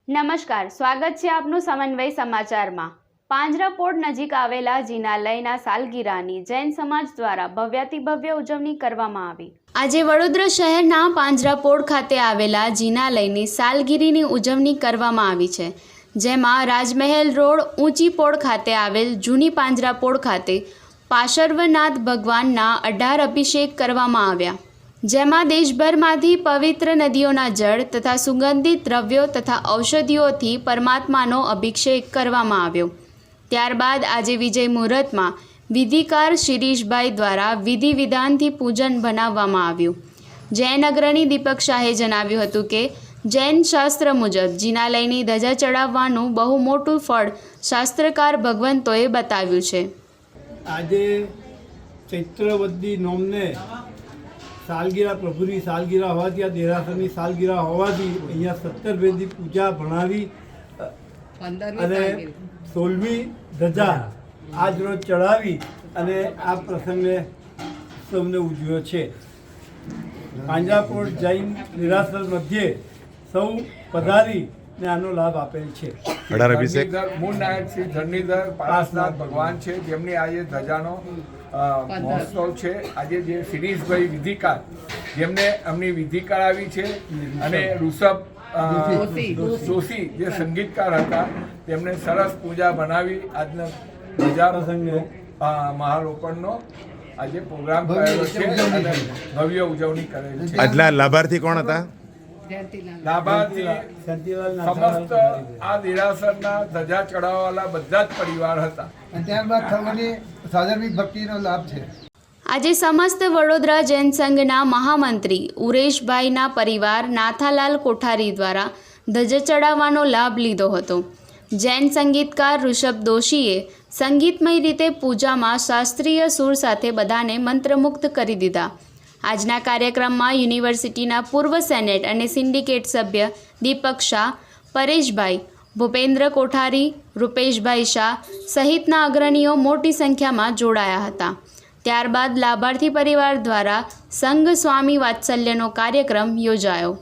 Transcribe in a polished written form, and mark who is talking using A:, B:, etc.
A: નમસ્કાર, સ્વાગત છે આપનું સમન્વય સમાચારમાં। પાંજરાપોળ નજીક આવેલા જિનાલયના સાલગીરાની જૈન સમાજ દ્વારા ભવ્યાતિભવ્ય ઉજવણી કરવામાં આવી। આજે વડોદરા શહેરના પાંજરાપોળ ખાતે આવેલા જિનાલયની સાલગીરીની ઉજવણી કરવામાં આવી છે, જેમાં રાજમહેલ રોડ ઊંચી પોળ ખાતે આવેલ જૂની પાંજરાપોળ ખાતે પાર્શ્વનાથ ભગવાનના 18 અભિષેક કરવામાં આવ્યા, જેમાં દેશભરમાંથી પવિત્ર નદીઓના જળ તથા સુગંધિત દ્રવ્યો તથા ઔષધિઓથી પરમાત્માનો અભિષેક કરવામાં આવ્યો। ત્યારબાદ આજે વિજય મુહૂર્તમાં વિધિકાર શિરીષભાઈ દ્વારા વિધિ વિધાનથી પૂજન બનાવવામાં આવ્યું। જૈન અગ્રણી દીપક શાહે જણાવ્યું હતું કે જૈન શાસ્ત્ર મુજબ જિનાલયની ધજા ચડાવવાનું બહુ મોટું ફળ શાસ્ત્રકાર ભગવંતોએ બતાવ્યું છે।
B: આજે ચૈત્રવદી નોમને સાલગીરા પ્રભુની સાલગીરા હોવાથી આ દેરાસરની સાલગીરા હોવાથી અહીંયા 17 ભેદી પૂજા ભણાવી અને 16મી ધજા આજ રોજ ચડાવી અને આ પ્રસંગને સૌને ઉજવ્યો છે। પાંજરાપોળ જૈન દેરાસર મધ્યે સૌ પધારી ને આનો લાભ આપેલ છે।
C: મૂળ નાયક શ્રી ધરણીધર પારસનાથ ભગવાન છે, જેમની આજે ધજાનો મહોત્સવ છે। આજે જે શિરીષભાઈ વિધિકાર, જેમને એમની વિધિ કરાવી છે, અને ઋષભ જોશી જે સંગીતકાર હતા, તેમને સરસ પૂજા બનાવી આજના ધજા પ્રસંગે મહારોપણનો આજે પ્રોગ્રામ કરેલો છે અને ભવ્ય ઉજવણી કરેલ છે।
D: આજના લાભાર્થી કોણ હતા?
C: લાભાર્થી સમસ્ત આ દેરાસરના ધજા ચડાવવાવાળા બધા જ પરિવાર હતા।
E: ત્યારબાદ થવાની સાધર્મિક ભક્તિનો લાભ છે।
A: આજે સમસ્ત વડોદરા જૈન સંઘના મહામંત્રી ઉરેશભાઈના પરિવાર નાથાલાલ કોઠારી દ્વારા ધજા ચડાવવાનો લાભ લીધો હતો। જૈન સંગીતકાર ઋષભ દોશીએ સંગીતમય રીતે પૂજામાં શાસ્ત્રીય સૂર સાથે બધાને મંત્રમુગ્ધ કરી દીધા। આજના કાર્યક્રમમાં યુનિવર્સિટીના પૂર્વ સેનેટ અને સિન્ડિકેટ સભ્ય દીપક શાહ, પરેશભાઈ, ભૂપેન્દ્ર કોઠારી, રૂપેશભાઈ શાહ સહિતના અગ્રણીઓ મોટી સંખ્યામાં જોડાયા હતા। ત્યારબાદ લાભાર્થી પરિવાર દ્વારા સંઘ સ્વામી વાત્સલ્યનો કાર્યક્રમ યોજાયો।